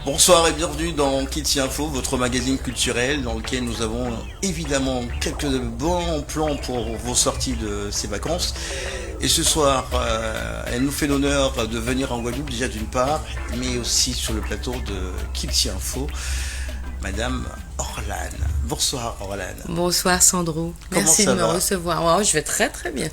Bonsoir et bienvenue dans Kids Info, votre magazine culturel dans lequel nous avons évidemment quelques bons plans pour vos sorties de ces vacances. Et ce soir, elle nous fait l'honneur de venir en Guadeloupe déjà d'une part, mais aussi sur le plateau de Kids Info, Madame Orlane. Bonsoir Orlane. Bonsoir Sandro, Comment merci ça de me va recevoir. Oh, je vais très très bien.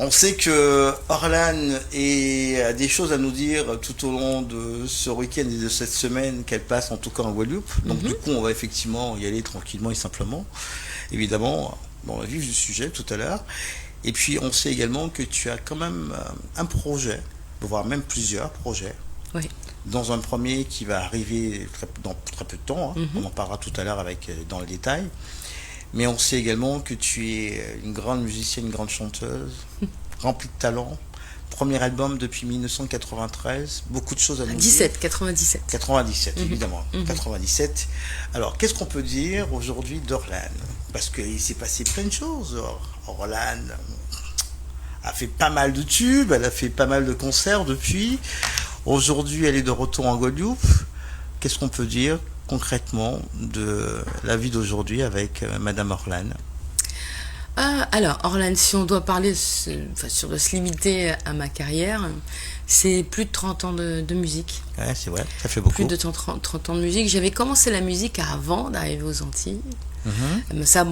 On sait que Orlane a des choses à nous dire tout au long de ce week-end et de cette semaine qu'elle passe en tout cas en Guadeloupe. Donc du coup on va effectivement y aller tranquillement et simplement. Évidemment, on va vivre du sujet tout à l'heure. Et puis on sait également que tu as quand même un projet, voire même plusieurs projets. Oui. Dans un premier qui va arriver dans très peu de temps, on en parlera tout à l'heure dans le détail. Mais on sait également que tu es une grande musicienne, une grande chanteuse, remplie de talent. Premier album depuis 1993, beaucoup de choses à nous dire. 97. 97, évidemment, 97. Alors, qu'est-ce qu'on peut dire aujourd'hui d'Orlane? Parce qu'il s'est passé plein de choses. Orlane a fait pas mal de tubes, elle a fait pas mal de concerts depuis. Aujourd'hui, elle est de retour en Guadeloupe. Qu'est-ce qu'on peut dire concrètement de la vie d'aujourd'hui avec Madame Orlane? Alors, Orlane, si on doit parler, si on doit se limiter à ma carrière, c'est plus de 30 ans de musique. Ouais, c'est vrai, ça fait beaucoup. Plus de 30 ans de musique. J'avais commencé la musique avant d'arriver aux Antilles. Mais ça,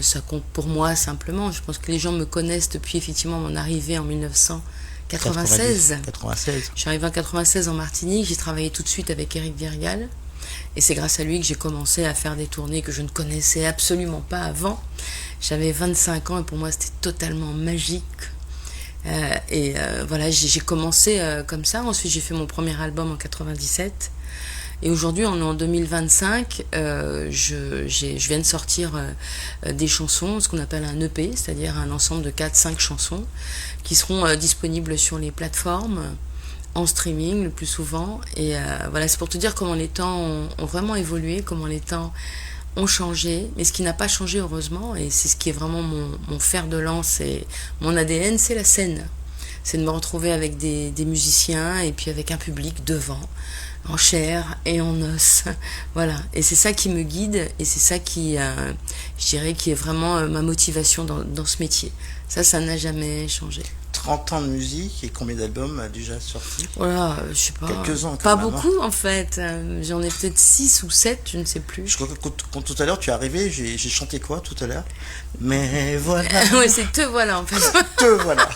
ça compte pour moi simplement. Je pense que les gens me connaissent depuis effectivement mon arrivée en 1996. 96. Je suis arrivée en 96 en Martinique. J'ai travaillé tout de suite avec Éric Virgal. Et c'est grâce à lui que j'ai commencé à faire des tournées que je ne connaissais absolument pas avant. J'avais 25 ans et pour moi c'était totalement magique. Voilà, j'ai commencé comme ça. Ensuite j'ai fait mon premier album en 97. Et aujourd'hui on est en 2025. Je viens de sortir des chansons, ce qu'on appelle un EP, c'est-à-dire un ensemble de 4-5 chansons qui seront disponibles sur les plateformes, en streaming le plus souvent. Et voilà, c'est pour te dire comment les temps ont vraiment évolué, comment les temps ont changé. Mais ce qui n'a pas changé, heureusement, et c'est ce qui est vraiment mon fer de lance et mon ADN, c'est la scène. C'est de me retrouver avec des musiciens et puis avec un public devant, en chair et en os. Voilà. Et c'est ça qui me guide et c'est ça qui, je dirais, qui est vraiment ma motivation dans ce métier. Ça n'a jamais changé. 30 ans de musique et combien d'albums a déjà sorti? Voilà, je sais pas. Quelques-uns pas quand même, beaucoup en fait. J'en ai peut-être 6 ou 7, je ne sais plus. Je crois que quand tout à l'heure tu es arrivé, j'ai chanté quoi tout à l'heure? Mais voilà. Ouais, c'est te voilà en fait. Te voilà.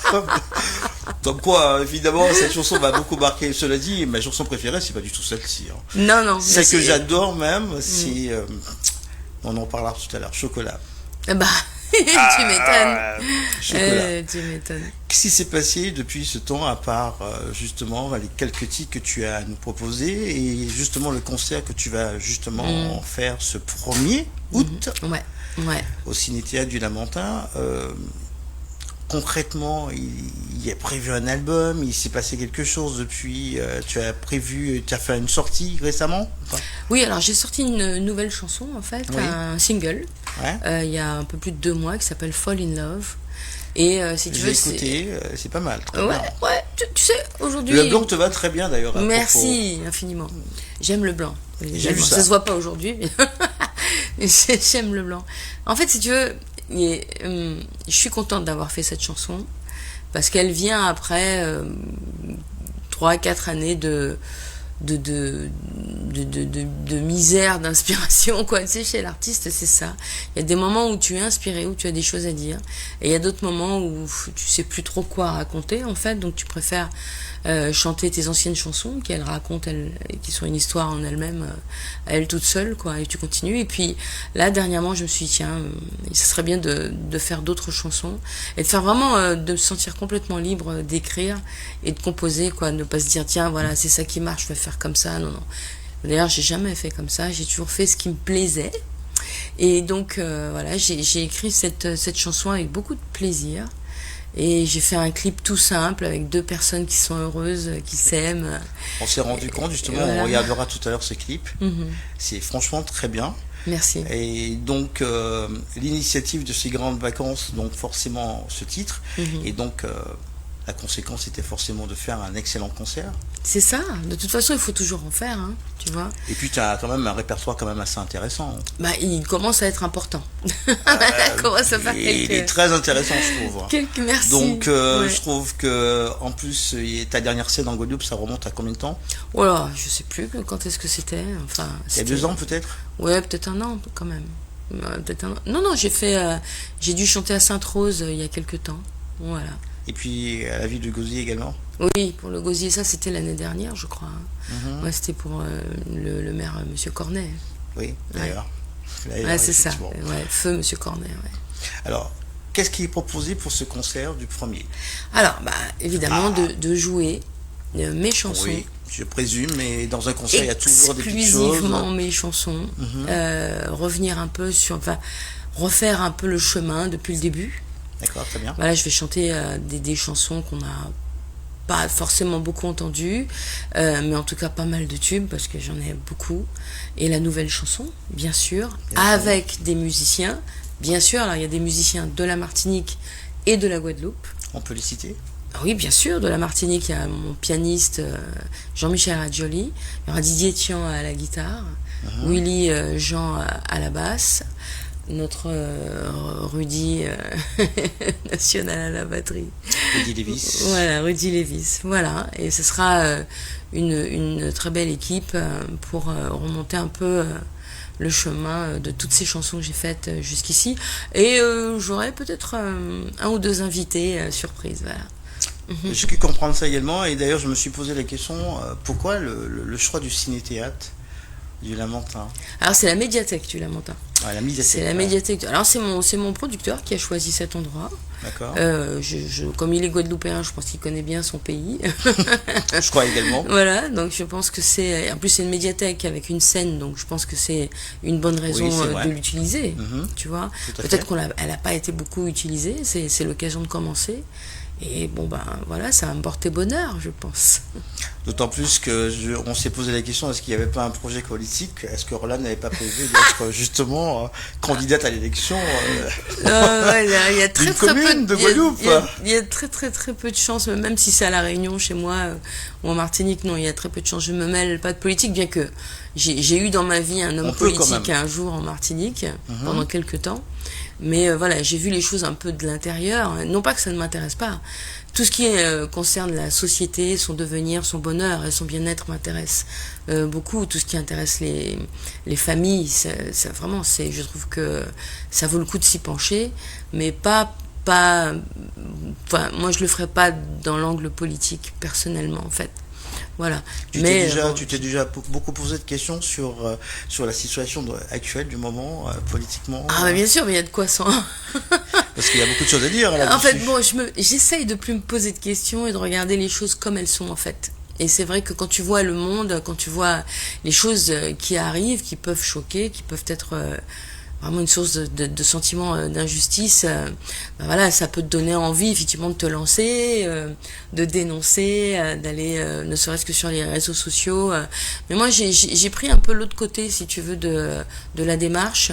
Donc quoi, évidemment, cette chanson m'a beaucoup marqué. Cela dit, ma chanson préférée, c'est pas du tout celle-ci. Non. Celle que j'adore même, c'est... on en parlera tout à l'heure, Chocolat. Bah... tu m'étonnes. Tu m'étonnes. Qu'est-ce qui s'est passé depuis ce temps, à part justement les quelques titres que tu as à nous proposer et justement le concert que tu vas justement faire ce 1er août Ouais. au Ciné-Théâtre du Lamentin. Concrètement, il y a prévu un album, il s'est passé quelque chose depuis, tu as fait une sortie récemment? Oui, alors j'ai sorti une nouvelle chanson en fait, un single, il y a un peu plus de 2 mois qui s'appelle Fall in Love. Et si tu veux, c'est pas mal. Très bien. Tu sais, aujourd'hui... Le blanc te va très bien d'ailleurs. Merci infiniment. J'aime le blanc. J'ai vu ça. Ça se voit pas aujourd'hui, mais j'aime le blanc. En fait, si tu veux, je suis contente d'avoir fait cette chanson parce qu'elle vient après 3-4 années de misère, d'inspiration, quoi. Tu sais, chez l'artiste, c'est ça. Il y a des moments où tu es inspiré, où tu as des choses à dire, et il y a d'autres moments où tu sais plus trop quoi raconter, en fait, donc tu préfères chanter tes anciennes chansons qu'elles racontent, qui sont une histoire en elles-mêmes, à elles toutes seules, quoi, et tu continues. Et puis là, dernièrement, je me suis dit, tiens, ça serait bien de faire d'autres chansons, et de faire vraiment, de se sentir complètement libre d'écrire et de composer, quoi, ne pas se dire, tiens, voilà, c'est ça qui marche, je vais faire comme ça. Non. D'ailleurs, j'ai jamais fait comme ça, j'ai toujours fait ce qui me plaisait. Et donc, voilà, j'ai écrit cette chanson avec beaucoup de plaisir. Et j'ai fait un clip tout simple avec 2 personnes qui sont heureuses, qui s'aiment. On s'est rendu compte, justement, on regardera tout à l'heure ce clip. C'est franchement très bien. Merci. Et donc, l'initiative de ces grandes vacances, donc forcément ce titre. Et donc, la conséquence était forcément de faire un excellent concert. C'est ça. De toute façon, il faut toujours en faire, hein, tu vois. Et puis tu as quand même un répertoire quand même assez intéressant. Bah, il commence à être important. Il commence à faire Il est très intéressant, je trouve. Merci. Donc, Ouais. je trouve que en plus, ta dernière scène en Guadeloupe, ça remonte à combien de temps? Voilà, je sais plus quand est-ce que c'était. Enfin, Il y a 2 ans peut-être? Ouais, peut-être un an quand même. Peut-être un an. Non, non, j'ai dû chanter à Sainte-Rose il y a quelques temps. Voilà. Et puis à la ville de Gauzy également? Oui, pour le gosier, ça c'était l'année dernière, je crois. Ouais, c'était pour le maire Monsieur Cornet. Oui, d'ailleurs. Ouais, c'est ça. Effectivement. Ouais, feu Monsieur Cornet. Ouais. Alors, qu'est-ce qui est proposé pour ce concert du premier? Alors, bah, évidemment, de jouer mes chansons. Oui, je présume, mais dans un concert, il y a toujours des petites choses. Exclusivement mes chansons. Revenir un peu sur. Enfin, refaire un peu le chemin depuis le début. D'accord, très bien. Voilà, je vais chanter des chansons qu'on n'a pas forcément beaucoup entendues, mais en tout cas pas mal de tubes, parce que j'en ai beaucoup. Et la nouvelle chanson, bien sûr, avec des musiciens. Bien sûr, alors il y a des musiciens de la Martinique et de la Guadeloupe. On peut les citer? Ah oui, bien sûr, de la Martinique, il y a mon pianiste Jean-Michel Radjoli, il y aura Didier Tian à la guitare, Willy Jean à la basse, notre Rudy national à la batterie. Rudy Lévis. Voilà, Rudy Lévis. Voilà, et ce sera une très belle équipe pour remonter un peu le chemin de toutes ces chansons que j'ai faites jusqu'ici. Et j'aurai peut-être un ou deux invités surprises. Voilà. J'ai pu comprendre ça également, et d'ailleurs je me suis posé la question, pourquoi le choix du ciné-théâtre du Lamentin? Alors c'est la médiathèque du Lamentin. Ah, la médiathèque. C'est la médiathèque. Alors c'est mon producteur qui a choisi cet endroit. D'accord. Comme il est guadeloupéen, je pense qu'il connaît bien son pays. Je crois également. Voilà, donc je pense que c'est... En plus c'est une médiathèque avec une scène, donc je pense que c'est une bonne raison de l'utiliser, tu vois. Peut-être qu'elle n'a pas été beaucoup utilisée, c'est l'occasion de commencer. Et bon, ben voilà, ça va me porter bonheur, je pense. D'autant plus on s'est posé la question, est-ce qu'il n'y avait pas un projet politique? Est-ce que Roland n'avait pas prévu d'être justement candidate à l'élection il y a très peu de Guadeloupe? Il y a très très très peu de chance, même si c'est à La Réunion chez moi ou en Martinique, non, il y a très peu de chance. Je me mêle pas de politique, bien que j'ai eu dans ma vie un homme politique un jour en Martinique pendant quelques temps. Mais voilà, j'ai vu les choses un peu de l'intérieur. Non pas que ça ne m'intéresse pas. Tout ce qui concerne la société, son devenir, son bonheur et son bien-être m'intéresse beaucoup. Tout ce qui intéresse les familles, ça vraiment, je trouve que ça vaut le coup de s'y pencher, mais pas. Enfin, moi, je le ferai pas dans l'angle politique, personnellement, en fait. Voilà. Tu t'es déjà beaucoup posé de questions sur la situation actuelle du moment, politiquement? Ah, bien sûr, mais il y a de quoi sans. Parce qu'il y a beaucoup de choses à dire là-dessus. En fait, bon, j'essaye de plus me poser de questions et de regarder les choses comme elles sont, en fait. Et c'est vrai que quand tu vois le monde, quand tu vois les choses qui arrivent, qui peuvent choquer, qui peuvent être vraiment une source de sentiment d'injustice, ben voilà, ça peut te donner envie effectivement de te lancer, de dénoncer, d'aller ne serait-ce que sur les réseaux sociaux. Mais moi j'ai pris un peu l'autre côté, si tu veux, de la démarche.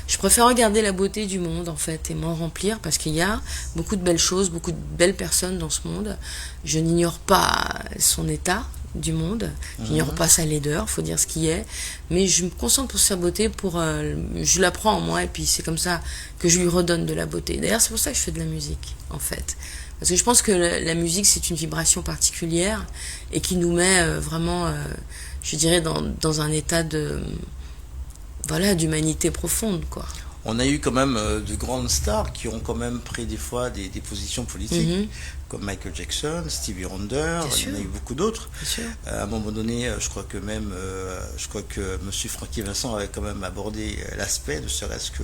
Je préfère regarder la beauté du monde en fait et m'en remplir, parce qu'il y a beaucoup de belles choses, beaucoup de belles personnes dans ce monde. Je n'ignore pas son état du monde, j'ignore pas sa laideur, faut dire ce qui est, mais je me concentre pour sa beauté, je la prends en moi et puis c'est comme ça que je lui redonne de la beauté. D'ailleurs c'est pour ça que je fais de la musique en fait, parce que je pense que la musique c'est une vibration particulière et qui nous met vraiment, je dirais, dans un état d'humanité profonde, quoi. On a eu quand même de grandes stars qui ont quand même pris des fois des positions politiques, comme Michael Jackson, Stevie Wonder, il y en a eu beaucoup d'autres. À un moment donné, je crois que Monsieur Francky Vincent avait quand même abordé l'aspect, ne serait-ce que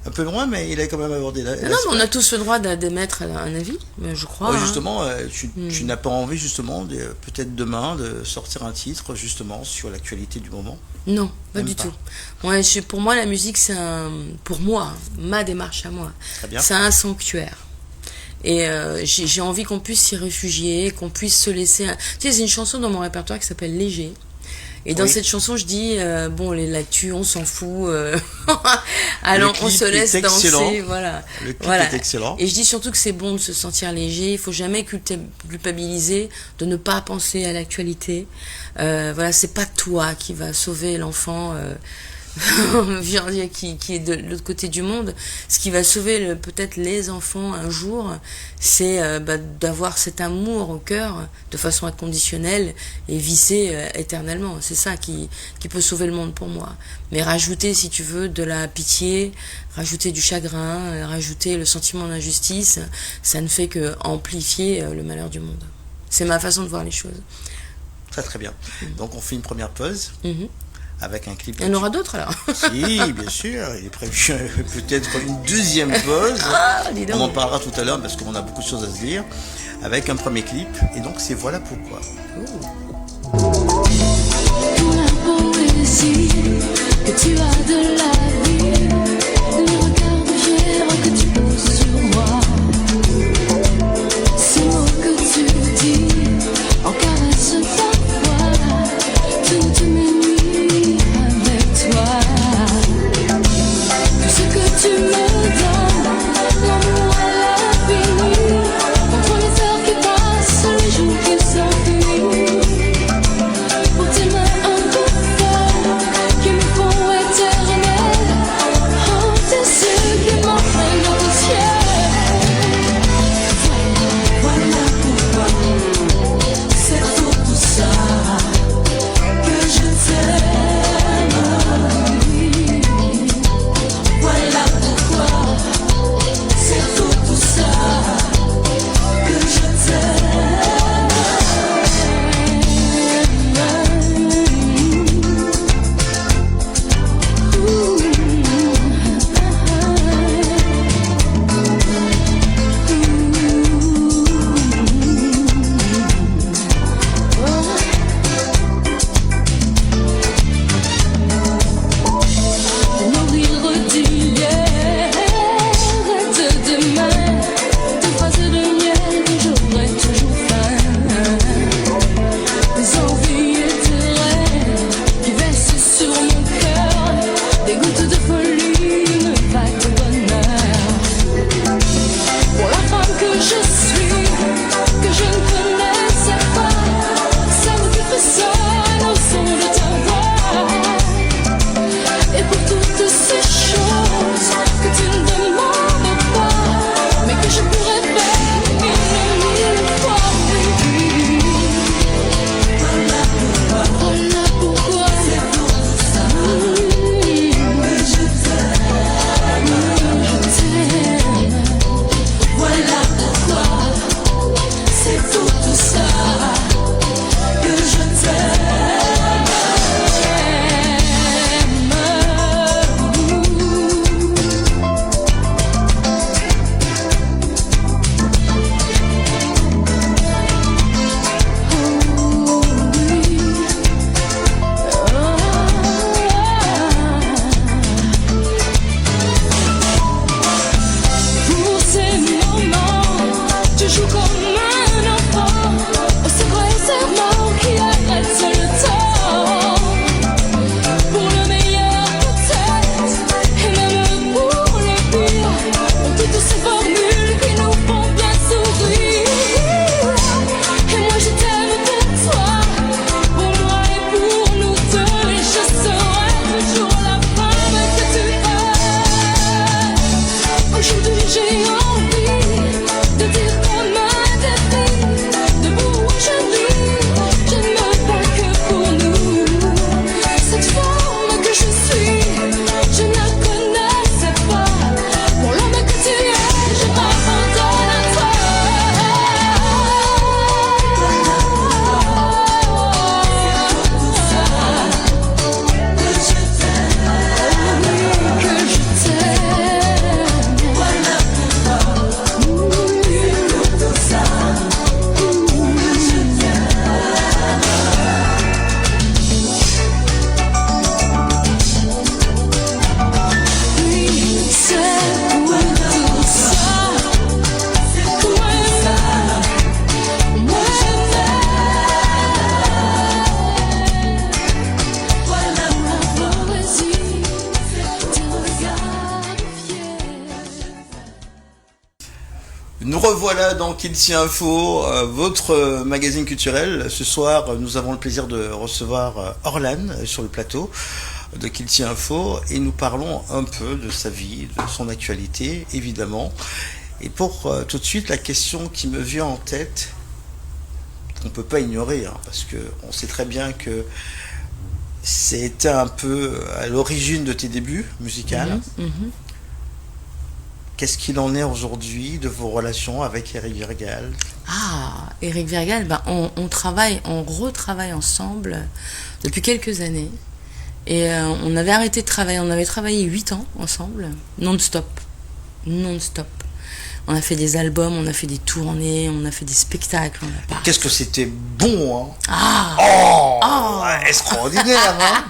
un peu loin, mais il a quand même abordé l'aspect. Non, mais on a tous le droit d'émettre un avis, je crois. Oui, justement, tu n'as pas envie justement, peut-être demain, de sortir un titre justement sur l'actualité du moment? Non, pas du tout. Ouais, pour moi, la musique, pour moi, ma démarche à moi, c'est un sanctuaire. Et j'ai envie qu'on puisse s'y réfugier, qu'on puisse se laisser... Tu sais, c'est une chanson dans mon répertoire qui s'appelle Léger. Et dans Oui. cette chanson, je dis, bon, les l'actu, on s'en fout. Alors, on clip se laisse est excellent. danser. Voilà. Le clip Voilà. est excellent. Et je dis surtout que c'est bon de se sentir léger. Il faut jamais culpabiliser, de ne pas penser à l'actualité. Voilà, c'est pas toi qui va sauver l'enfant. Qui est de l'autre côté du monde. Ce qui va sauver peut-être les enfants un jour, c'est d'avoir cet amour au cœur de façon inconditionnelle et vissé éternellement. C'est ça qui peut sauver le monde pour moi. Mais rajouter, si tu veux, de la pitié, rajouter du chagrin, rajouter le sentiment d'injustice, ça ne fait que amplifier le malheur du monde. C'est ma façon de voir les choses. Très très bien. Donc on fait une première pause. Avec un clip. Il y en aura d'autres alors. Si, bien sûr. Il est prévu peut-être une deuxième pause. On en parlera tout à l'heure parce qu'on a beaucoup de choses à se dire. Avec un premier clip. Et donc c'est Voilà pourquoi. Pour la poésie que tu as de la vie, le regard de fier que tu poses sur moi, ces mots que tu dis en caresse parfois toutes mes nuits avec toi. Tout ce que tu me donnes, l'amour à l'infini, contre les heures qui passent, les jours qui s'enfuient. revoilà dans Kilty Info, votre magazine culturel. Ce soir, nous avons le plaisir de recevoir Orlan sur le plateau de Kilty Info et nous parlons un peu de sa vie, de son actualité, évidemment. Et pour tout de suite, la question qui me vient en tête, qu'on ne peut pas ignorer, hein, parce qu'on sait très bien que c'était un peu à l'origine de tes débuts musicaux. Qu'est-ce qu'il en est aujourd'hui de vos relations avec Eric Virgal? Ah, Eric Virgal, ben on retravaille ensemble depuis quelques années. Et on avait arrêté de travailler, on avait travaillé 8 ans ensemble, non-stop. On a fait des albums, on a fait des tournées, on a fait des spectacles. Qu'est-ce que c'était bon, hein? Extraordinaire, hein?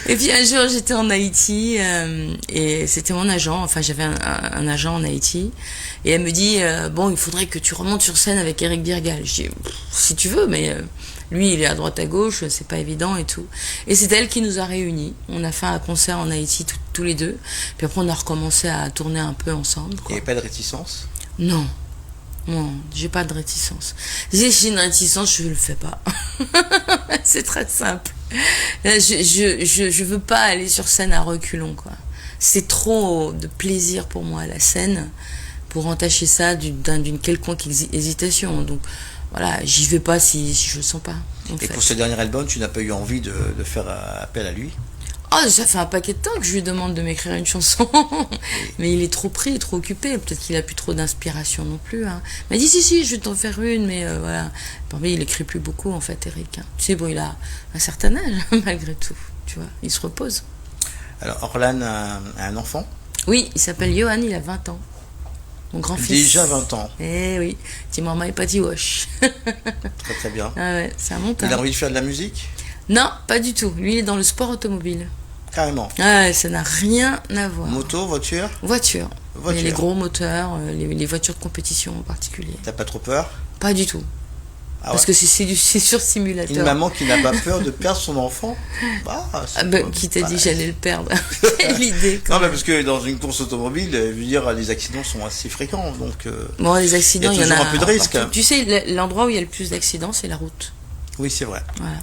Et puis un jour, j'étais en Haïti et c'était mon agent. Enfin, j'avais un agent en Haïti et elle me dit bon, il faudrait que tu remontes sur scène avec Eric Virgal. Je dis si tu veux, mais lui, il est à droite à gauche, c'est pas évident et tout. Et c'est elle qui nous a réunis. On a fait un concert en Haïti tous les deux. Puis après, on a recommencé à tourner un peu ensemble. Il n'y avait pas de réticence? Non, j'ai pas de réticence. Si j'ai une réticence, je le fais pas. C'est très simple. Je veux pas aller sur scène à reculons, quoi. C'est trop de plaisir pour moi, la scène, pour entacher ça d'une quelconque hésitation. Donc, voilà, j'y vais pas si je le sens pas. Et pour ce dernier album, tu n'as pas eu envie de faire appel à lui? Oh, ça fait un paquet de temps que je lui demande de m'écrire une chanson. Mais il est trop pris, trop occupé. Peut-être qu'il a plus trop d'inspiration non plus. Hein. Il m'a dit si, je vais t'en faire une, mais voilà. Parmi, il écrit plus beaucoup, en fait, Eric. Hein. Tu sais, bon, il a un certain âge, malgré tout. Tu vois, il se repose. Alors, Orlan a un enfant? Oui, il s'appelle Johan, il a 20 ans. Mon grand-fils. Déjà 20 ans. Eh oui, petit maman et pas dit wash. Très très bien. Ah ouais, c'est un montant. Il a envie de faire de la musique? Non, pas du tout. Lui, il est dans le sport automobile. Carrément. Ah, ça n'a rien à voir. Moto, voiture? Voiture. Et les gros moteurs, les voitures de compétition en particulier. T'as pas trop peur? Pas du tout. Ah parce ouais. que c'est sur simulateur. Une maman qui n'a pas peur de perdre son enfant? Qui t'a dit j'allais le perdre? Quelle idée. Non, mais parce que dans une course automobile, je veux dire, les accidents sont assez fréquents. Donc, bon, les accidents, il y en a un peu de risque. Tu sais, l'endroit où il y a le plus d'accidents, c'est la route. Oui, c'est vrai. Voilà.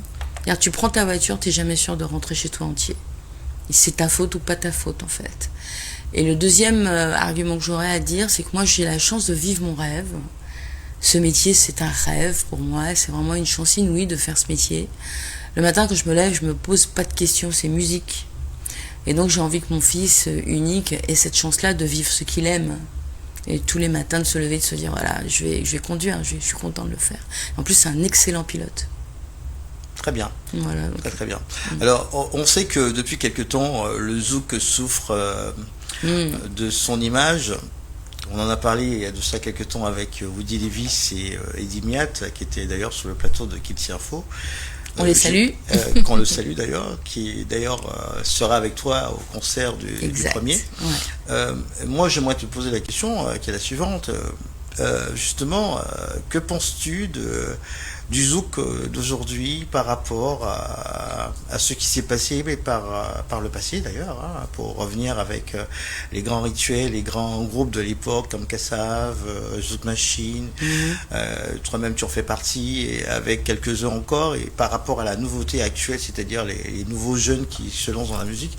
C'est-à-dire, tu prends ta voiture, t'es jamais sûr de rentrer chez toi entier. C'est ta faute ou pas ta faute, en fait. Et le deuxième argument que j'aurais à dire, c'est que moi, j'ai la chance de vivre mon rêve. Ce métier, c'est un rêve pour moi. C'est vraiment une chance inouïe de faire ce métier. Le matin, quand je me lève, je me pose pas de questions, c'est musique. Et donc, j'ai envie que mon fils unique ait cette chance-là de vivre ce qu'il aime. Et tous les matins, de se lever, de se dire, voilà, je vais conduire, je suis content de le faire. En plus, c'est un excellent pilote. Très bien. Voilà. Très bien. Alors, on sait que depuis quelque temps, le zouk souffre de son image. On en a parlé il y a de ça quelques temps avec Woody Davis et Eddie Miat, qui étaient d'ailleurs sur le plateau de Kilty Info. On les salue. Qu'on le salue d'ailleurs, qui d'ailleurs sera avec toi au concert du premier. Ouais. Moi, j'aimerais te poser la question qui est la suivante. Justement, que penses-tu du zouk d'aujourd'hui par rapport à ce qui s'est passé, mais par le passé d'ailleurs, hein, pour revenir avec les grands rituels, les grands groupes de l'époque comme Kassav, Zouk Machine, toi-même tu en fais partie, et avec quelques-uns encore, et par rapport à la nouveauté actuelle, c'est-à-dire les nouveaux jeunes qui se lancent dans la musique,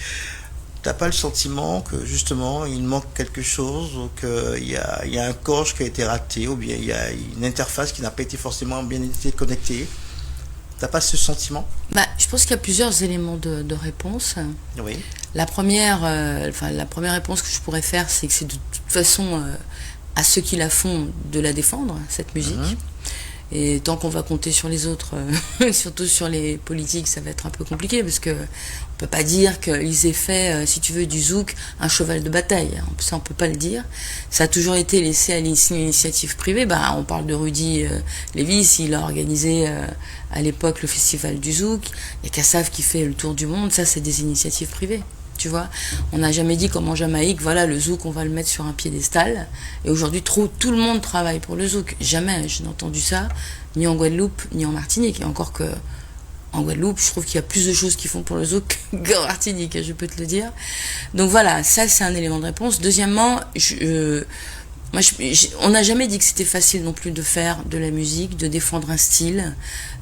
t'as pas le sentiment que justement il manque quelque chose, ou qu'il y a un corps qui a été raté, ou bien il y a une interface qui n'a pas été forcément bien été connectée? T'as pas ce sentiment? Je pense qu'il y a plusieurs éléments de réponse. Oui. La première réponse que je pourrais faire, c'est que c'est de toute façon à ceux qui la font de la défendre, cette musique. Et tant qu'on va compter sur les autres, surtout sur les politiques, ça va être un peu compliqué, parce que on peut pas dire qu'ils aient fait, si tu veux, du zouk un cheval de bataille. Ça, on peut pas le dire. Ça a toujours été laissé à l'initiative privée. On parle de Rudy Lévis, il a organisé à l'époque le festival du zouk. Il y a Kassav qui fait le tour du monde. Ça, c'est des initiatives privées. Tu vois, on n'a jamais dit comme en Jamaïque, voilà, le zouk, on va le mettre sur un piédestal. Et aujourd'hui, tout le monde travaille pour le zouk. Jamais, je n'ai entendu ça, ni en Guadeloupe, ni en Martinique. Et encore que, en Guadeloupe, je trouve qu'il y a plus de choses qu'ils font pour le zouk qu'en Martinique, je peux te le dire. Donc voilà, ça, c'est un élément de réponse. Deuxièmement, Moi, on n'a jamais dit que c'était facile non plus de faire de la musique, de défendre un style,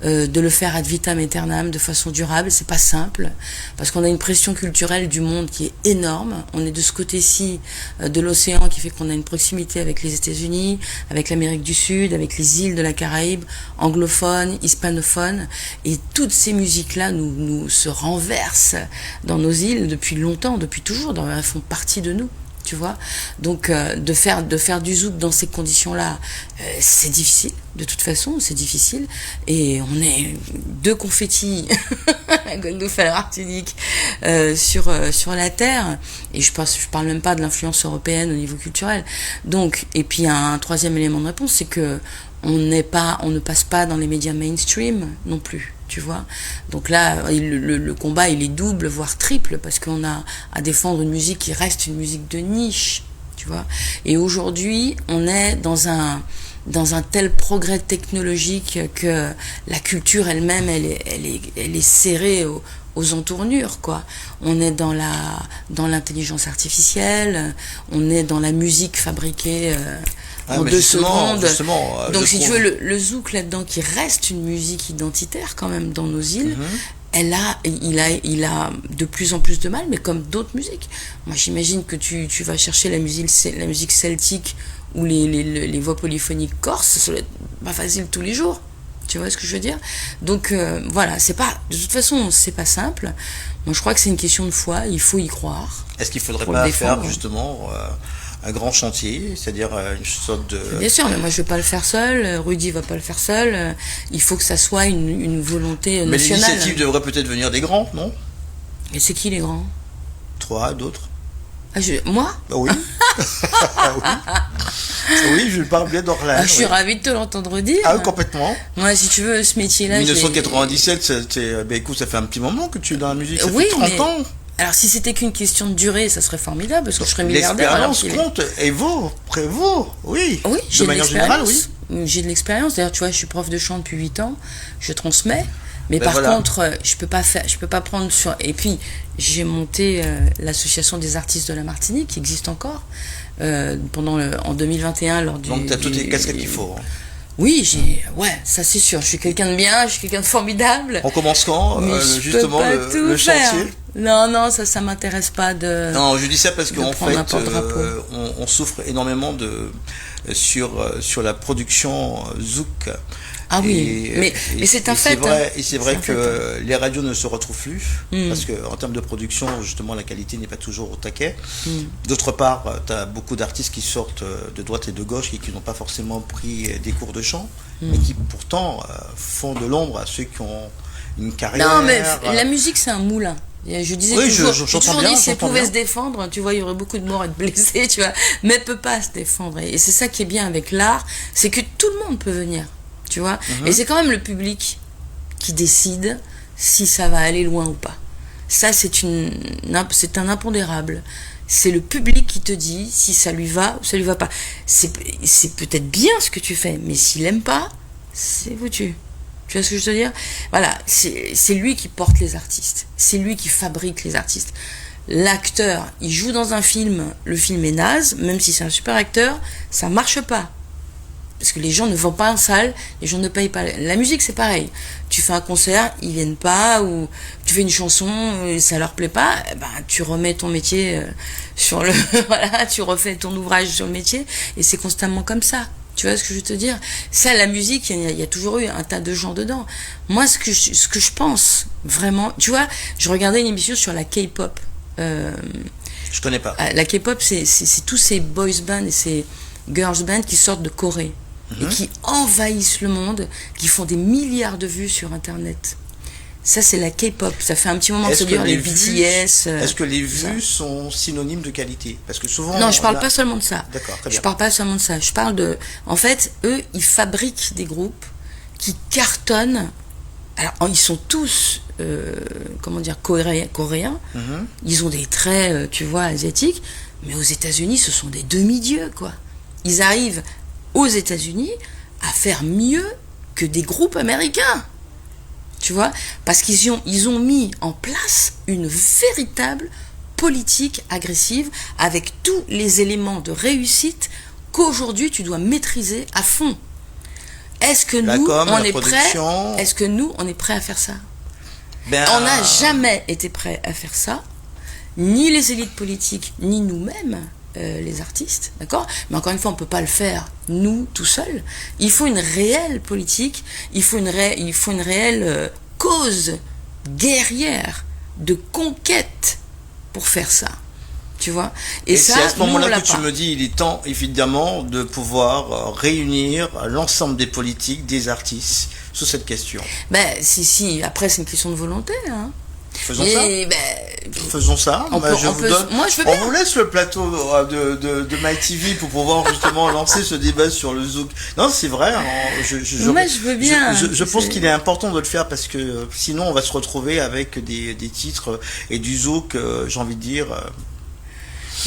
de le faire ad vitam aeternam, de façon durable. C'est pas simple, parce qu'on a une pression culturelle du monde qui est énorme. On est de ce côté-ci de l'océan, qui fait qu'on a une proximité avec les États-Unis, avec l'Amérique du Sud, avec les îles de la Caraïbe, anglophones, hispanophones, et toutes ces musiques-là nous se renversent dans nos îles depuis longtemps, depuis toujours. Elles font partie de nous. Tu vois, donc de faire du zouk dans ces conditions-là, c'est difficile. De toute façon, c'est difficile. Et on est deux confettis, Guadeloupe et la Martinique, sur la terre. Et je parle même pas de l'influence européenne au niveau culturel. Donc, et puis un troisième élément de réponse, c'est que on ne passe pas dans les médias mainstream non plus. Tu vois, donc là le combat il est double voire triple, parce qu'on a à défendre une musique qui reste une musique de niche, tu vois. Et aujourd'hui on est dans un tel progrès technologique que la culture elle-même elle est serrée aux entournures, quoi. On est dans l'intelligence artificielle, on est dans la musique fabriquée en 2 secondes. Donc si tu veux, le zouk là-dedans, qui reste une musique identitaire quand même dans nos îles, il a de plus en plus de mal, mais comme d'autres musiques. Moi j'imagine que tu vas chercher la musique celtique ou les voix polyphoniques corses, ça doit être pas facile tous les jours. Tu vois ce que je veux dire? Donc voilà, de toute façon c'est pas simple. Moi je crois que c'est une question de foi, il faut y croire. Est-ce qu'il faudrait pas faire justement un grand chantier, c'est-à-dire une sorte de... Bien sûr, mais moi je vais pas le faire seul, Rudy va pas le faire seul, il faut que ça soit une volonté nationale. Mais l'initiative devrait peut-être venir des grands, non? Et c'est qui les grands? Toi, d'autres? Moi? Ah oui. Ah oui. Oui, je parle bien d'Orlan. Je suis ravie de te l'entendre dire. Ah oui, complètement. Moi, si tu veux, ce métier-là... 1997, écoute, ça fait un petit moment que tu es dans la musique, ça oui, fait 30 ans. Alors si c'était qu'une question de durée, ça serait formidable, parce que je serais milliardaire. L'expérience compte, et prévaut, oui. Oui, de manière générale, oui. J'ai de l'expérience. D'ailleurs, tu vois, je suis prof de chant depuis 8 ans, je transmets. Mais ben par voilà. contre, je peux pas prendre sur. Et puis, j'ai monté l'association des artistes de la Martinique, qui existe encore, en 2021 lors du. Donc tu as toutes les casquettes qu'il faut. Hein. Oui, ça c'est sûr. Je suis quelqu'un de bien, je suis quelqu'un de formidable. On commence quand justement le chantier? Non, ça m'intéresse pas de. Non, je dis ça parce qu'en fait, on souffre énormément sur la production zouk. Ah oui, mais c'est un fait. Et c'est vrai que les radios ne se retrouvent plus, parce qu'en termes de production, justement, la qualité n'est pas toujours au taquet. D'autre part, tu as beaucoup d'artistes qui sortent de droite et de gauche et qui n'ont pas forcément pris des cours de chant, mais qui pourtant font de l'ombre à ceux qui ont une carrière. Non, mais la musique, c'est un moulin. Je disais toujours, j'ai toujours dit, si elle pouvait se défendre, tu vois, il y aurait beaucoup de morts et de blessés, tu vois, mais elle peut pas se défendre. Et c'est ça qui est bien avec l'art, c'est que tout le monde peut venir. Tu vois, et c'est quand même le public qui décide si ça va aller loin ou pas. Ça, c'est un impondérable. C'est le public qui te dit si ça lui va ou ça lui va pas. C'est peut-être bien ce que tu fais, mais s'il aime pas, c'est foutu. Tu vois ce que je veux dire? Voilà, c'est lui qui porte les artistes. C'est lui qui fabrique les artistes. L'acteur, il joue dans un film, le film est naze, même si c'est un super acteur, ça marche pas. Parce que les gens ne vont pas en salle, les gens ne payent pas. La musique, c'est pareil. Tu fais un concert, ils viennent pas, ou tu fais une chanson, ça leur plaît pas, tu remets ton métier sur le... voilà, tu refais ton ouvrage sur le métier, et c'est constamment comme ça. Tu vois ce que je veux te dire? Ça, la musique, il y a toujours eu un tas de gens dedans. Moi, ce que je pense, vraiment... Tu vois, je regardais une émission sur la K-pop. Je connais pas. La K-pop, c'est tous ces boys bands et ces girls bands qui sortent de Corée. Et qui envahissent le monde, qui font des milliards de vues sur Internet. Ça, c'est la K-pop. Ça fait un petit moment que ça dure, les BTS. Est-ce que les vues sont synonymes de qualité? Parce que souvent... Non, je parle pas seulement de ça. D'accord, très bien. Je parle pas seulement de ça. Je parle de... En fait, eux, ils fabriquent des groupes qui cartonnent. Alors, ils sont tous, coréens. Ils ont des traits, tu vois, asiatiques. Mais aux États-Unis, ce sont des demi-dieux, quoi. Ils arrivent aux États-Unis à faire mieux que des groupes américains, tu vois, parce qu'ils ont mis en place une véritable politique agressive avec tous les éléments de réussite qu'aujourd'hui tu dois maîtriser à fond. Est-ce que La nous, com, on la est prêt? production. Est-ce que nous, on est prêt à faire ça? Ben, On n'a jamais été prêt à faire ça, ni les élites politiques, ni nous-mêmes, les artistes, d'accord? Mais encore une fois, on ne peut pas le faire, nous, tout seuls. Il faut une réelle politique, il faut une réelle cause guerrière de conquête pour faire ça. Tu vois? Et ça, c'est à ce nous, on moment-là l'a que tu pas. me dis, il est temps évidemment de pouvoir réunir l'ensemble des politiques, des artistes sur cette question. Ben, si, après, c'est une question de volonté, hein. Faisons Et, ça. ben, Faisons ça. on Bah, peut- je on vous peut- donne- moi, je veux on bien. vous laisse le plateau de MyTV pour pouvoir justement lancer ce débat sur le zouk. Non, c'est vrai. Hein, Moi, je veux bien. Je pense C'est- qu'il est important de le faire parce que sinon on va se retrouver avec des titres et du zouk, j'ai envie de dire,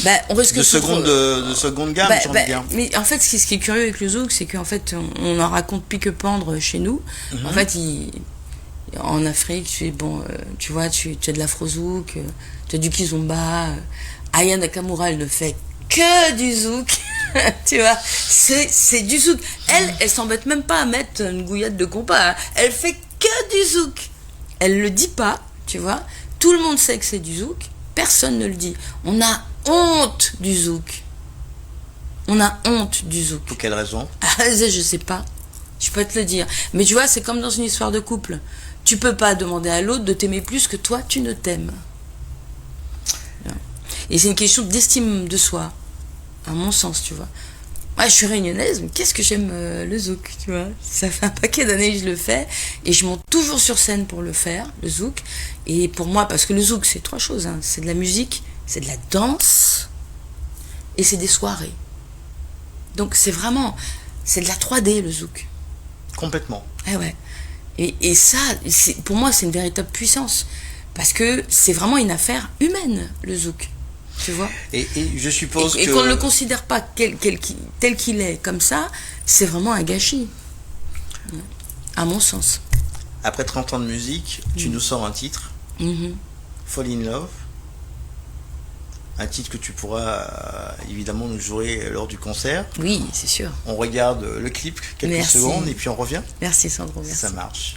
Ben, on risque de se retrouver- seconde gamme, Bah, j'ai envie de bah, dire. mais en fait, ce qui est curieux avec le zouk, c'est qu'en fait, on en raconte pique-pendre chez nous. En fait, en Afrique, tu vois, tu as de l'afro-zouk, tu as du kizomba. Aya Nakamura, elle ne fait que du zouk. Tu vois, c'est du zouk. Elle s'embête même pas à mettre une gouillade de compas, hein. Elle fait que du zouk. Elle le dit pas, tu vois. Tout le monde sait que c'est du zouk. Personne ne le dit. On a honte du zouk. On a honte du zouk. Pour quelle raison? Ah, je sais pas. Je peux te le dire. Mais tu vois, c'est comme dans une histoire de couple. Tu peux pas demander à l'autre de t'aimer plus que toi, tu ne t'aimes. Et c'est une question d'estime de soi, à mon sens, tu vois. Moi, je suis réunionnaise, mais qu'est-ce que j'aime le zouk, tu vois. Ça fait un paquet d'années que je le fais, et je monte toujours sur scène pour le faire, le zouk. Et pour moi, parce que le zouk, c'est trois choses, hein. C'est de la musique, c'est de la danse, et c'est des soirées. Donc c'est de la 3D, le zouk. Complètement. Eh ouais. Et ça, pour moi, c'est une véritable puissance. Parce que c'est vraiment une affaire humaine, le zouk. Tu vois? Et je suppose Et que qu'on ne le considère pas tel qu'il est, comme ça, c'est vraiment un gâchis. À mon sens. après 30 ans de musique, tu nous sors un titre, Mhm. Fall in Love. Un titre que tu pourras évidemment nous jouer lors du concert. Oui, c'est sûr. On regarde le clip quelques Merci. secondes et puis on revient. Merci Sandro, merci. Ça marche.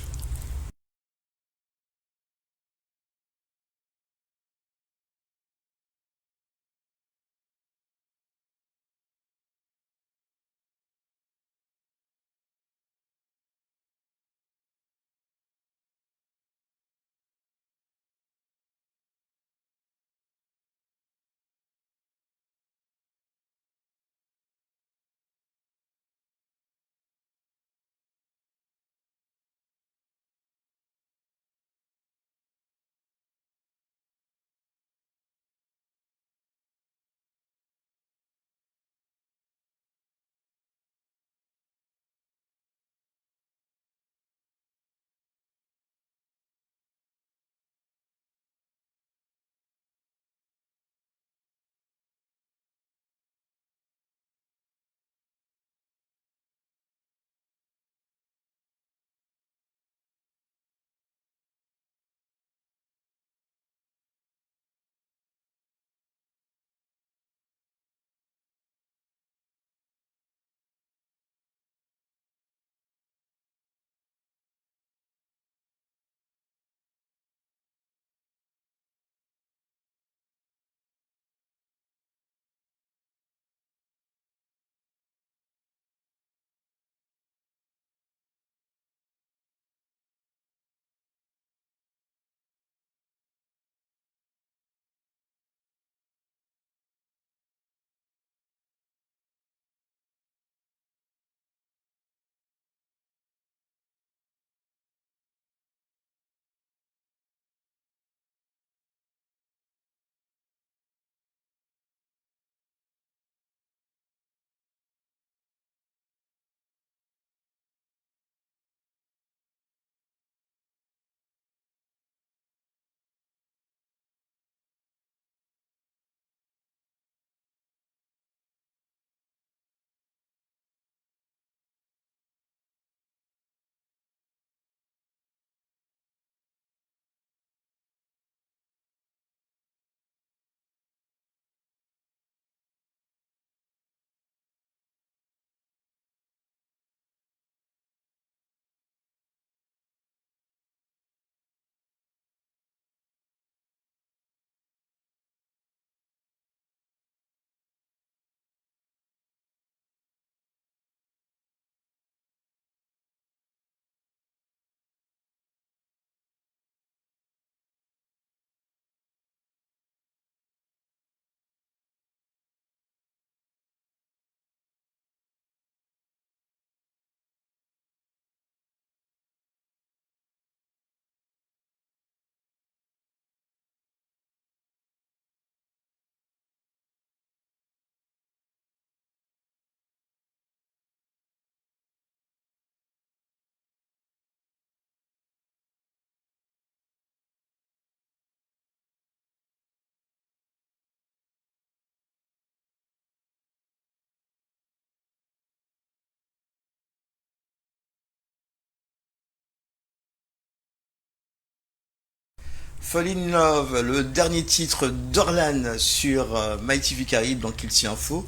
Fall in Love, le dernier titre d'Orlan sur MyTV Caraïbes dans Kilty Info.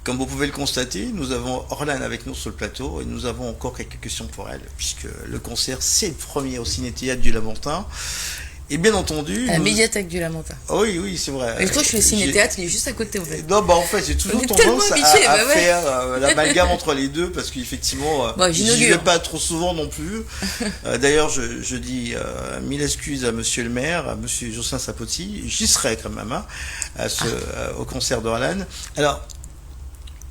Comme vous pouvez le constater, nous avons Orlan avec nous sur le plateau et nous avons encore quelques questions pour elle, puisque le concert c'est le premier au Ciné-Théâtre du Lamentin. Et bien entendu... À la médiathèque du Lamentin. Oh oui, oui, c'est vrai. Et toi, je fais le ciné-théâtre, il est juste à côté, en fait. Non, bah en fait, j'ai toujours tendance à faire l'amalgame entre les deux, parce qu'effectivement, j'y vais pas trop souvent non plus. D'ailleurs, je dis mille excuses à monsieur le maire, à monsieur Jocelyn Sapoti, j'y serai quand même, hein, au concert d'Orlan. Alors,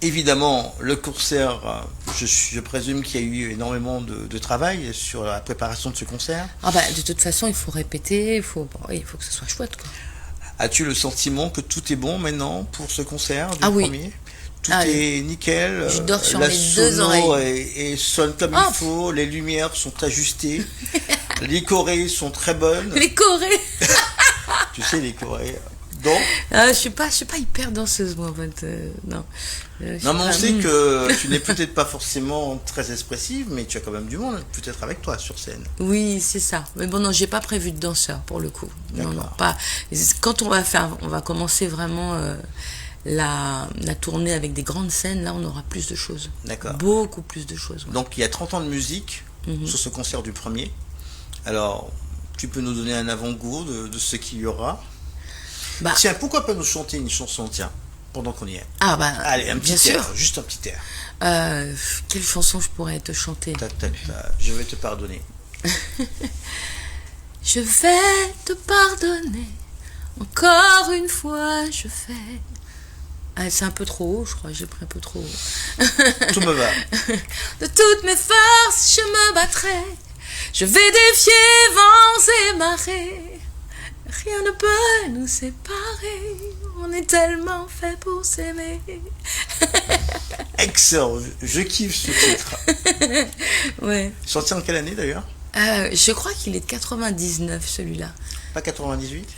évidemment, le concert, je présume qu'il y a eu énormément de travail sur la préparation de ce concert. Ah bah, de toute façon, il faut répéter, il faut que ce soit chouette, quoi. As-tu le sentiment que tout est bon maintenant pour ce concert du oui. premier ? Tout est nickel. Je dors sur la mes deux oreilles. Et sonne comme il faut. Les lumières sont ajustées. Les chorés sont très bonnes. Les chorés. Tu sais, les chorés. Donc, je suis pas hyper danseuse, moi, en fait. Non. Non, mais on sait que tu n'es peut-être pas forcément très expressive, mais tu as quand même du monde, peut-être avec toi sur scène. Oui, c'est ça. Mais bon, non, j'ai pas prévu de danseur pour le coup. Non, pas. Quand on va commencer vraiment la tournée avec des grandes scènes, là, on aura plus de choses. D'accord. Beaucoup plus de choses. Ouais. Donc, il y a 30 ans de musique sur ce concert du premier. Alors, tu peux nous donner un avant-goût de ce qu'il y aura. Bah, tiens, pourquoi pas nous chanter une chanson, tiens, pendant qu'on y est. Ah bah, allez, un petit bien air, sûr. juste un petit air. Quelle chanson je pourrais te chanter? Je vais te pardonner. Je vais te pardonner, encore une fois je fais. Ah, c'est un peu trop haut, je crois, j'ai pris un peu trop haut. Tout me va. De toutes mes forces, je me battrai, je vais défier vents et marées. Rien ne peut nous séparer, on est tellement fait pour s'aimer. Excellent, je kiffe ce titre. Ouais. Sorti en quelle année d'ailleurs? Je crois qu'il est de 99 celui-là. Pas 98?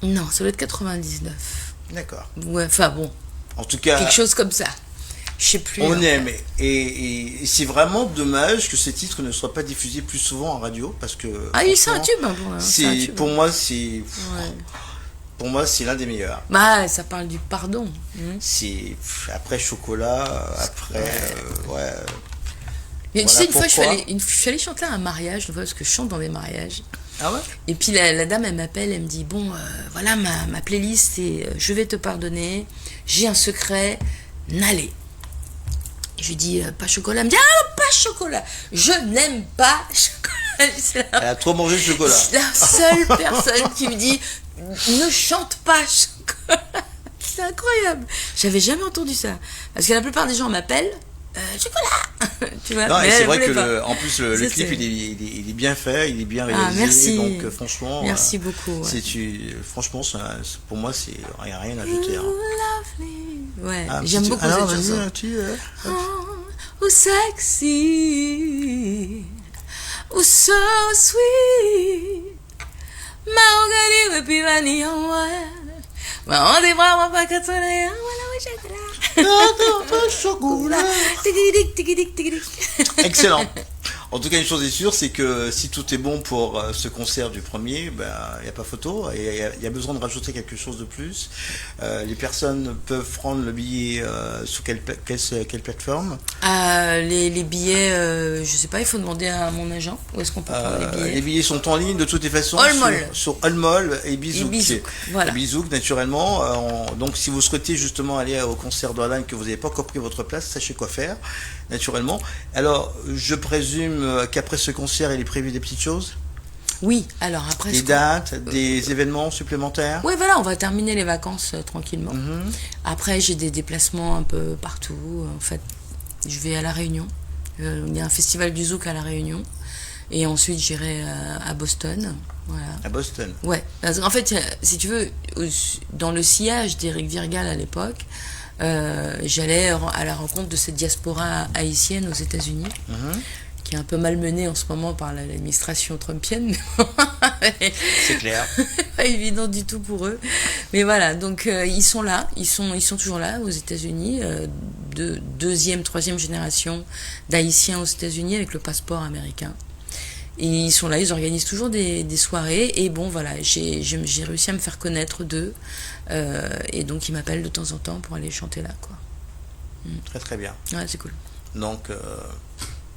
Non, ça doit être 99. D'accord. Ouais, enfin bon. En tout cas, quelque chose comme ça. Je sais plus. On aime. Et c'est vraiment dommage que ces titres ne soient pas diffusés plus souvent en radio, parce que. Ah oui, c'est un tube, hein, pour moi, c'est. Ouais. Pour moi, c'est l'un des meilleurs. Bah, ça parle du pardon. C'est après Chocolat, après ouais. Mais voilà, tu sais, une fois, je suis allée chanter à un mariage, une fois, parce que je chante dans des mariages. Ah ouais? Et puis la dame, elle m'appelle, elle me dit bon, voilà ma playlist, c'est je vais te pardonner, j'ai un secret, n'allez. Je lui dis pas chocolat, elle me dit ah pas chocolat, je n'aime pas chocolat. Elle a trop mangé de chocolat. C'est la seule personne qui me dit ne chante pas chocolat. C'est incroyable. J'avais jamais entendu ça. Parce que la plupart des gens m'appellent chocolat. Tu vois. Non, et c'est vrai que en plus le clip il est bien fait, il est bien réalisé. Ah, merci. Donc franchement. Merci beaucoup. Ouais. Franchement, pour moi, c'est rien à jeter. Hein. Ouais, j'aime beaucoup cette chanson. Oh, sexy, oh so sweet, mahogany with pivani on on des bras pas qu'à voilà chocolat. Excellent. En tout cas, une chose est sûre, c'est que si tout est bon pour ce concert du premier, il n'y a pas photo, et il y a besoin de rajouter quelque chose de plus. Les personnes peuvent prendre le billet sur quelle plateforme? Les billets, je sais pas, il faut demander à mon agent. Où est-ce qu'on peut prendre les billets? Les billets sont en ligne de toutes les façons sur Allmall et Bizouk. Voilà. Bizouk, naturellement. Donc, si vous souhaitez justement aller au concert d'Orlan, que vous n'avez pas encore pris votre place, sachez quoi faire, naturellement. Alors, je présume qu'après ce concert, il est prévu des petites choses? Oui, alors après... Des dates, des événements supplémentaires? Oui, voilà, on va terminer les vacances tranquillement. Après, j'ai des déplacements un peu partout. En fait, je vais à La Réunion. Il y a un festival du Zouk à La Réunion. Et ensuite, j'irai à Boston. Voilà. À Boston? Ouais. En fait, si tu veux, dans le sillage d'Éric Virgal à l'époque, j'allais à la rencontre de cette diaspora haïtienne aux États-Unis, qui est un peu malmenée en ce moment par l'administration trumpienne. C'est clair. Pas évident du tout pour eux. Mais voilà, donc ils sont là, ils sont toujours là aux États-Unis, deuxième, troisième génération d'Haïtiens aux États-Unis avec le passeport américain. Et ils sont là, ils organisent toujours des soirées. Et bon, voilà, j'ai réussi à me faire connaître d'eux. Et donc, ils m'appellent de temps en temps pour aller chanter là, quoi. Très très bien. Ouais, c'est cool. Donc,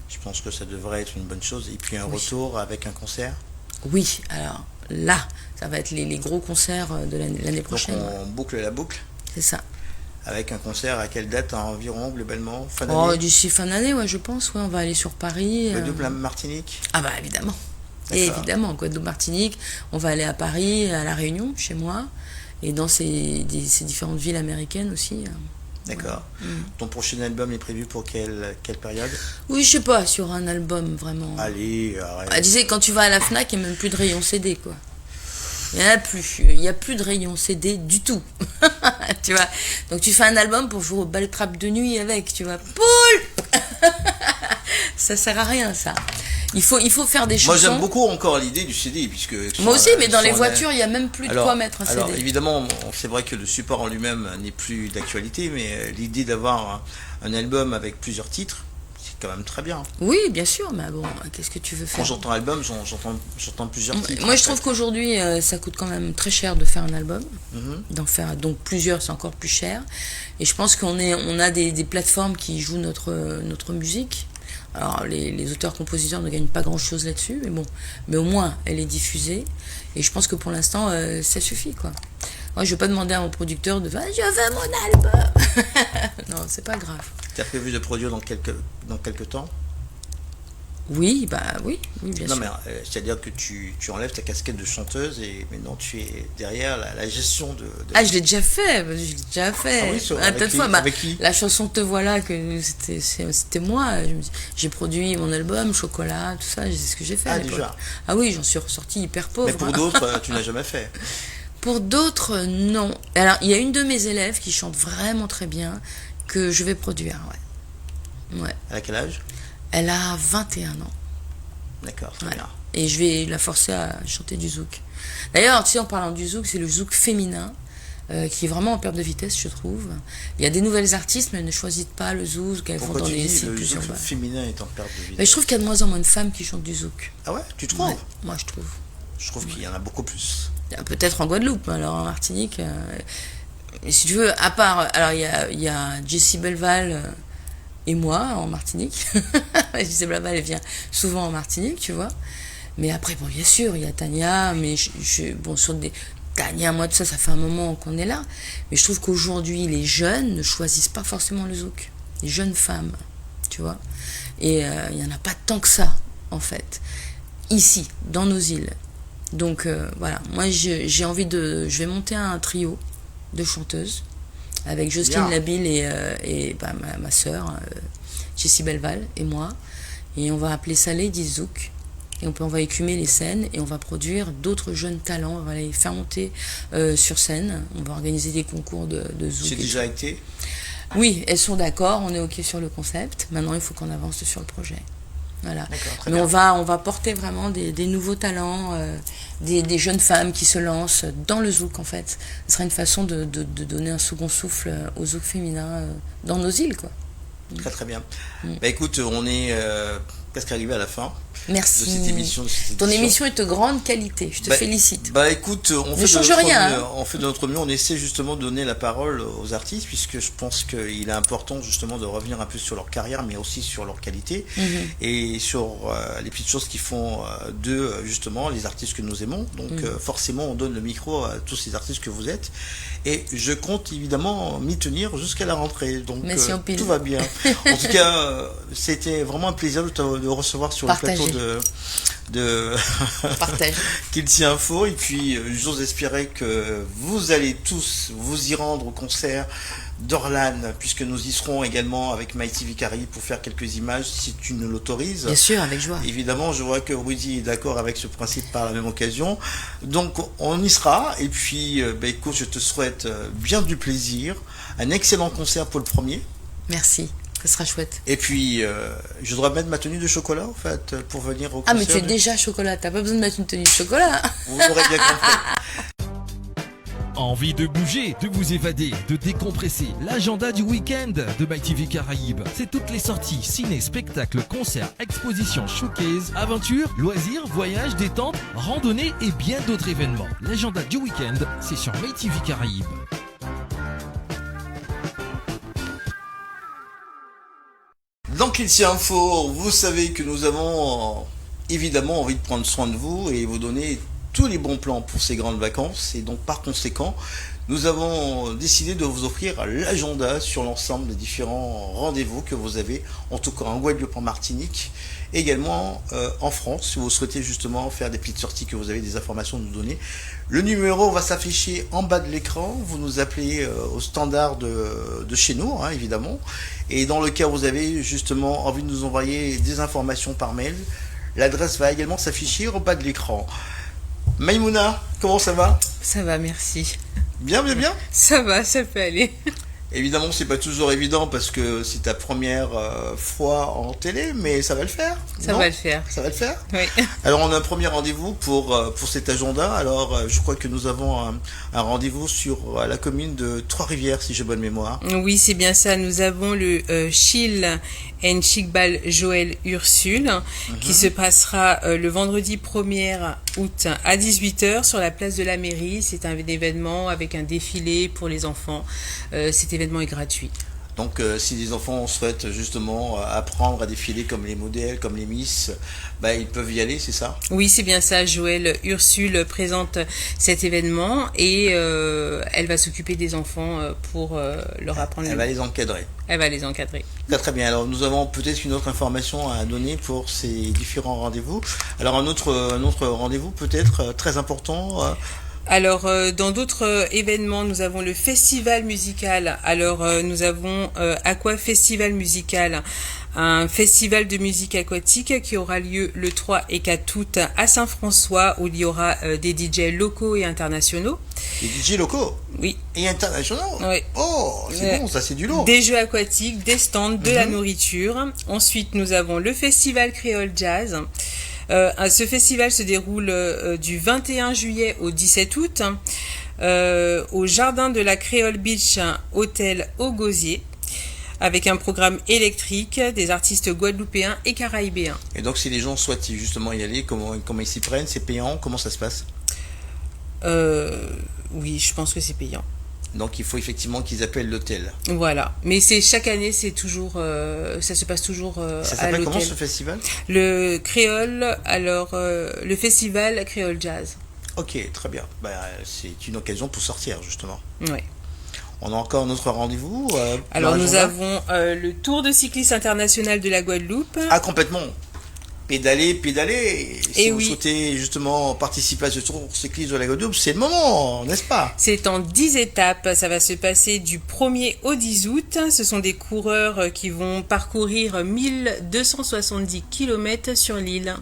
je pense que ça devrait être une bonne chose. Et puis un retour avec un concert. Oui, alors là, ça va être les gros concerts de l'année prochaine. Donc, on boucle la boucle. C'est ça. Avec un concert à quelle date environ, globalement, fin Oh, d'année? d'ici fin d'année, ouais, je pense. Ouais, on va aller sur Paris. Guadeloupe, la Martinique? Ah bah évidemment. D'accord. Évidemment, Guadeloupe, Martinique. On va aller à Paris, à La Réunion, chez moi. Et dans ces différentes villes américaines aussi. D'accord. Voilà. Ton prochain album est prévu pour quelle période? Oui, je sais pas, sur un album, vraiment. Allez, arrête. Ah, disais, quand tu vas à la FNAC, il n'y a même plus de rayon CD, quoi. Il n'y en a plus. Il n'y a plus de rayon CD du tout. Tu vois. Donc tu fais un album pour jouer au bal trap de nuit avec, tu vois. Poule. Ça sert à rien, ça. Il faut faire des chansons. Moi, j'aime beaucoup encore l'idée du CD, puisque... Moi aussi, mais dans les voitures, il n'y a même plus de quoi mettre un CD. Alors, évidemment, c'est vrai que le support en lui-même n'est plus d'actualité, mais l'idée d'avoir un album avec plusieurs titres, c'est quand même très bien. Oui, bien sûr, mais bon, qu'est-ce que tu veux faire? Quand j'entends album, j'entends plusieurs titres. Moi, je trouve qu'aujourd'hui, ça coûte quand même très cher de faire un album. Mhm. D'en faire donc plusieurs, c'est encore plus cher. Et je pense on a des plateformes qui jouent notre musique. Alors, les auteurs-compositeurs ne gagnent pas grand-chose là-dessus, mais au moins, elle est diffusée. Et je pense que pour l'instant, ça suffit, quoi. Moi, je ne vais pas demander à mon producteur de faire « Je veux mon album !» Non, c'est pas grave. Tu as prévu de produire dans quelques temps? Oui, oui, bien sûr. Non, mais c'est-à-dire que tu enlèves ta casquette de chanteuse et maintenant tu es derrière la gestion de... Ah, je l'ai déjà fait. Ah oui, avec fois, avec qui? La chanson Te voilà, c'était moi. J'ai produit mon album, Chocolat, tout ça, c'est ce que j'ai fait. Ah, à l'époque. déjà. Ah oui, j'en suis ressortie hyper pauvre. Mais pour d'autres, tu n'as jamais fait. Pour d'autres, non. Alors, il y a une de mes élèves qui chante vraiment très bien, que je vais produire, ouais. À quel âge? Elle a 21 ans. D'accord, très bien. Et je vais la forcer à chanter du zouk. D'ailleurs, tu sais, en parlant du zouk, c'est le zouk féminin qui est vraiment en perte de vitesse, je trouve. Il y a des nouvelles artistes, mais elles ne choisissent pas le zouk. Elles Pourquoi vont dans tu les dis sites le plus zouk urbains. féminin est en perte de vitesse? Mais je trouve qu'il y a de moins en moins de femmes qui chantent du zouk. Ah ouais? Tu trouves? Ouais, moi, je trouve. Je trouve qu'il y en a beaucoup plus. Peut-être en Guadeloupe, alors en Martinique. Mais si tu veux, à part. Alors, il y a Jessie Belval et moi en Martinique. Jessie Belval, elle vient souvent en Martinique, tu vois. Mais après, bon, bien sûr, il y a Tania, mais bon, sur des. Tania, moi, tout ça, ça fait un moment qu'on est là. Mais je trouve qu'aujourd'hui, les jeunes ne choisissent pas forcément le zouk. Les jeunes femmes, tu vois. Et il n'y en a pas tant que ça, en fait. Ici, dans nos îles. Donc, voilà. Moi, j'ai envie de... Je vais monter un trio de chanteuses avec Jocelyne Labille et ma sœur, Jessie Belval, et moi. Et on va appeler ça Lady Zouk. Et on va écumer les scènes et on va produire d'autres jeunes talents. On va les faire monter sur scène. On va organiser des concours de zouk. C'est déjà été? Oui, elles sont d'accord. On est OK sur le concept. Maintenant, il faut qu'on avance sur le projet. Voilà. Mais on va porter vraiment des nouveaux talents, des jeunes femmes qui se lancent dans le zouk, en fait. Ce sera une façon de donner un second souffle au zouk féminin dans nos îles, quoi. Très très bien. Bah écoute, on est presque arrivé à la fin. Merci. De cette émission. Ton émission est de grande qualité, je te félicite. Bah écoute, on fait de notre mieux, on essaie justement de donner la parole aux artistes, puisque je pense qu'il est important justement de revenir un peu sur leur carrière, mais aussi sur leur qualité, et sur les petites choses qui font d'eux justement les artistes que nous aimons. Donc forcément, on donne le micro à tous ces artistes que vous êtes, et je compte évidemment m'y tenir jusqu'à la rentrée. Donc tout va bien. En tout cas, c'était vraiment un plaisir de te recevoir sur le plateau de Kilty Info, et puis j'ose espérer que vous allez tous vous y rendre au concert d'Orlan, puisque nous y serons également avec Mighty Vicari pour faire quelques images si tu nous l'autorises. Bien sûr, avec joie. Évidemment, je vois que Rudy est d'accord avec ce principe par la même occasion, donc on y sera. Et puis écoute, je te souhaite bien du plaisir, un excellent concert pour le premier. Merci. Ce sera chouette. Et puis, je dois mettre ma tenue de chocolat, en fait, pour venir au concert. Ah, mais tu es déjà chocolat, t'as pas besoin de mettre une tenue de chocolat. Vous l'aurez bien compris. En Envie de bouger, de vous évader, de décompresser. L'agenda du week-end de MyTV Caraïbes. C'est toutes les sorties, ciné, spectacles, concerts, expositions, showcase, aventures, loisirs, voyages, détente, randonnées et bien d'autres événements. L'agenda du week-end, c'est sur MyTV Caraïbes. Dans Kids Info, vous savez que nous avons évidemment envie de prendre soin de vous et vous donner tous les bons plans pour ces grandes vacances. Et donc par conséquent, nous avons décidé de vous offrir l'agenda sur l'ensemble des différents rendez-vous que vous avez, en tout cas en Guadeloupe, en Martinique, également en France, si vous souhaitez justement faire des petites sorties, que vous avez des informations à nous donner. Le numéro va s'afficher en bas de l'écran, vous nous appelez au standard de chez nous, hein, évidemment, et dans le cas où vous avez justement envie de nous envoyer des informations par mail, l'adresse va également s'afficher au bas de l'écran. Maïmouna, comment ça va? Ça va, merci. Bien, bien, bien. Ça va, ça peut aller. Évidemment, c'est pas toujours évident parce que c'est ta première fois en télé, mais ça va le faire. Ça va le faire. Ça va le faire. Oui. Alors, on a un premier rendez-vous pour cet agenda. Alors, je crois que nous avons un rendez-vous sur la commune de Trois-Rivières, si j'ai bonne mémoire. Oui, c'est bien ça. Nous avons le Chill and Chic-Bal Joël Ursule qui se passera le vendredi 1er août à 18h sur la place de la mairie. C'est un événement avec un défilé pour les enfants. Cet événement est gratuit. Donc, si les enfants souhaitent justement apprendre à défiler comme les modèles, comme les Miss, ils peuvent y aller, c'est ça? Oui, c'est bien ça. Joël Ursule présente cet événement et elle va s'occuper des enfants pour leur apprendre. Elle va les encadrer. Elle va les encadrer. Très, très bien. Alors, nous avons peut-être une autre information à donner pour ces différents rendez-vous. Alors, un autre rendez-vous peut-être très important. Alors, dans d'autres événements, nous avons le festival musical. Alors, nous avons Aqua Festival Musical, un festival de musique aquatique qui aura lieu le 3 et 4 août à Saint-François, où il y aura des DJ locaux et internationaux. Des DJ locaux? Oui. Et internationaux? Oui. Oh, c'est bon, ça c'est du lourd. Des jeux aquatiques, des stands, de la nourriture. Ensuite, nous avons le festival Créole Jazz. Ce festival se déroule du 21 juillet au 17 août au jardin de la Créole Beach Hôtel au Gosier, avec un programme électrique, des artistes guadeloupéens et caraïbéens. Et donc si les gens souhaitent justement y aller, comment ils s'y prennent? C'est payant? Comment ça se passe? Oui, je pense que c'est payant. Donc il faut effectivement qu'ils appellent l'hôtel. Voilà, mais c'est chaque année, c'est toujours, ça se passe toujours ça à s'appelle l'hôtel. comment ce festival? Le Créole, alors le festival Créole Jazz. Ok, très bien. C'est une occasion pour sortir justement. Oui. On a encore notre rendez-vous. Alors nous avons le Tour de cyclisme international de la Guadeloupe. Ah, complètement. Pédaler. Si Et vous oui. souhaitez justement participer à ce tour cycliste de la Guadeloupe, c'est le moment, n'est-ce pas? C'est en 10 étapes, ça va se passer du 1er au 10 août. Ce sont des coureurs qui vont parcourir 1270 km sur l'île.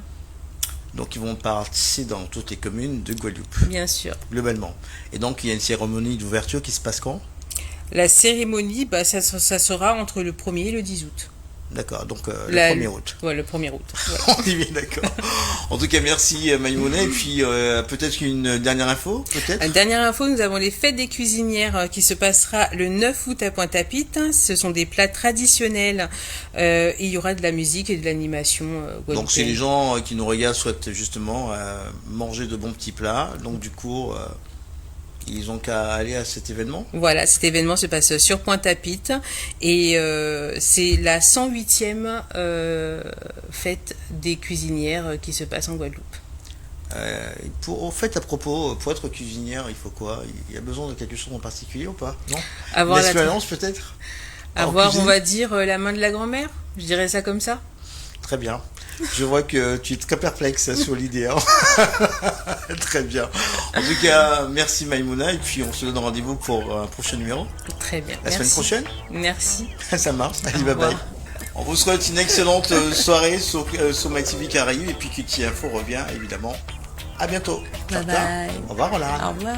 Donc ils vont passer dans toutes les communes de Guadeloupe, Bien sûr. globalement. Et donc il y a une cérémonie d'ouverture qui se passe quand? La cérémonie, ça sera entre le 1er et le 10 août. D'accord, donc le 1er août. Ouais, le 1er août. Ouais. On est bien d'accord. En tout cas, merci Maïmouna. Et puis peut-être une dernière info, peut-être? Dernière info, nous avons les fêtes des cuisinières qui se passera le 9 août à Pointe-à-Pitre. Ce sont des plats traditionnels et il y aura de la musique et de l'animation guadeloupéenne. Donc si les gens qui nous regardent souhaitent justement manger de bons petits plats, donc du coup ils ont qu'à aller à cet événement. Voilà, cet événement se passe sur Pointe-à-Pitre et c'est la 108e fête des cuisinières qui se passe en Guadeloupe. Au fait, à propos, pour être cuisinière, il faut quoi? Il y a besoin de quelque chose en particulier ou pas? Non? Avoir L'expérience peut-être? Avoir, on va dire, la main de la grand-mère. Je dirais ça comme ça. Très bien. Je vois que tu es très perplexe sur l'idée. Hein. Très bien. En tout cas, merci Maïmouna. Et puis, on se donne rendez-vous pour un prochain numéro. Très bien. La semaine prochaine? Merci. Ça marche. Allez, Au bye bye. revoir. On vous souhaite une excellente soirée sur MyTV Caraïbes. Et puis, Kitty Info revient, évidemment. À bientôt. Bye Ciao, ciao. bye. Au revoir, Roland. Au revoir.